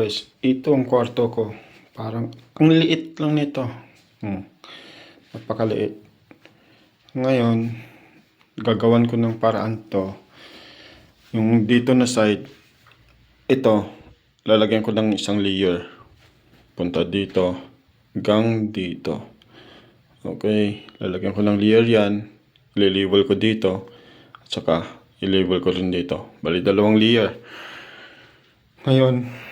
guys, ito ang kwarto ko. Parang ang liit lang nito. Napakaliit. Ngayon, gagawan ko ng paraan to. Yung dito na side, ito, lalagyan ko ng isang layer. Punta dito, hanggang dito. Okay, lalagyan ko ng layer yan. Ililabel ko dito. At saka, ilabel ko rin dito. Bali, dalawang layer. Ngayon,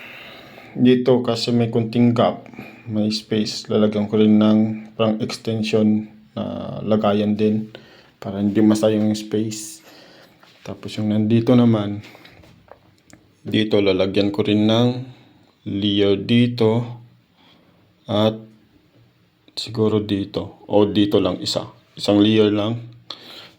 dito kasi may kunting gap, may space, lalagyan ko rin ng parang extension na lagayan din para hindi masayang yung space. Tapos yung nandito naman, dito lalagyan ko rin ng layer dito at siguro dito o dito lang isang layer lang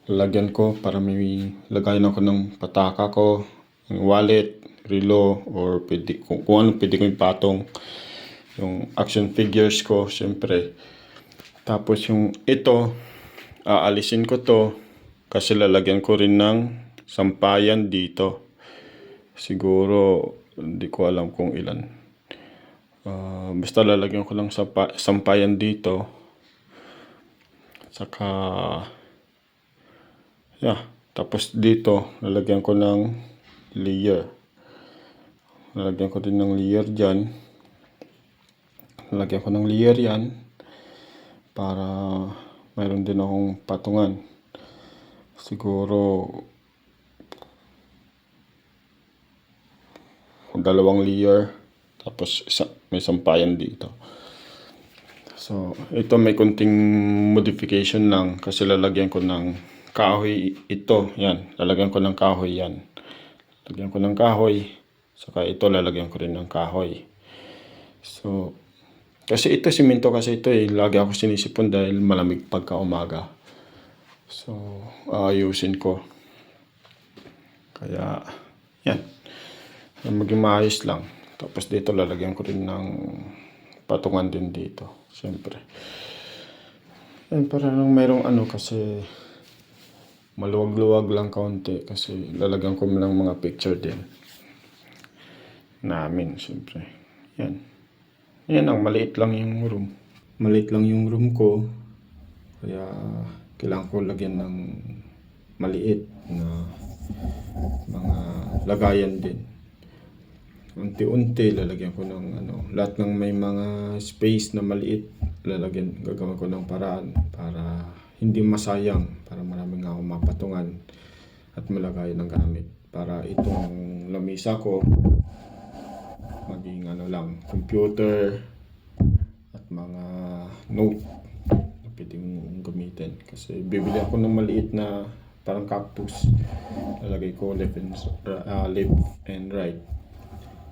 lalagyan ko para may lagayan ako ng pataka ko, ng wallet, relo, or pwede, kung ano pwede ko ipatong yung action figures ko syempre. Tapos yung ito aalisin ko to kasi lalagyan ko rin ng sampayan dito, siguro hindi ko alam kung ilan, basta lalagyan ko lang sampayan dito. Saka tapos dito lalagyan ko ng layer. Lalagyan ko din ng layer dyan. Lalagyan ko ng layer yan para mayroon din akong patungan. Siguro dalawang layer. Tapos may sampayan dito. So, ito may kunting modification lang kasi lalagyan ko ng kahoy ito. Yan, lalagyan ko ng kahoy yan. Lalagyan ko ng kahoy. Saka ito lalagyan ko rin ng kahoy. So, kasi ito simento kasi ito lagi ako sinisipon dahil malamig pagka umaga. So, ayusin ko. Kaya, yan. Maging maayos lang. Tapos dito lalagyan ko rin ng patungan din dito. Siyempre. Yan, para lang mayroong kasi maluwag-luwag lang kaunti kasi lalagyan ko ng mga picture din namin, siyempre. Yan ang maliit lang yung room. Maliit lang yung room ko. Kaya kailangan ko lagyan ng maliit na mga lagayan din. Unti-unti lalagyan ko ng lahat ng may mga space na maliit, gagawin ko ng paraan para hindi masayang, para maraming ako mapatungan at malagay ng gamit. Para itong lamisa ko maging lang, computer at mga note na pwedeng gamitin. Kasi bibili ako ng maliit na parang cactus, lalagay ko left and right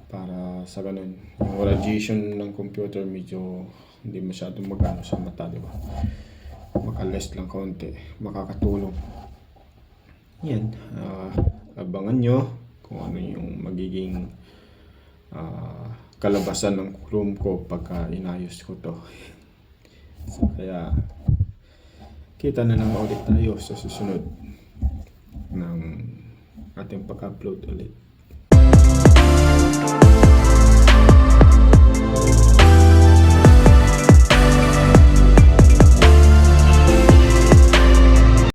para sa ganun yung radiation ng computer medyo hindi masyadong magano sa mata, diba? Makaless lang konti, makakatulong. Yan, abangan nyo kung ano yung magiging kalabasan ng room ko pagka inayos ko to. So, kaya kita na lang ulit tayo sa susunod ng ating pag-upload ulit.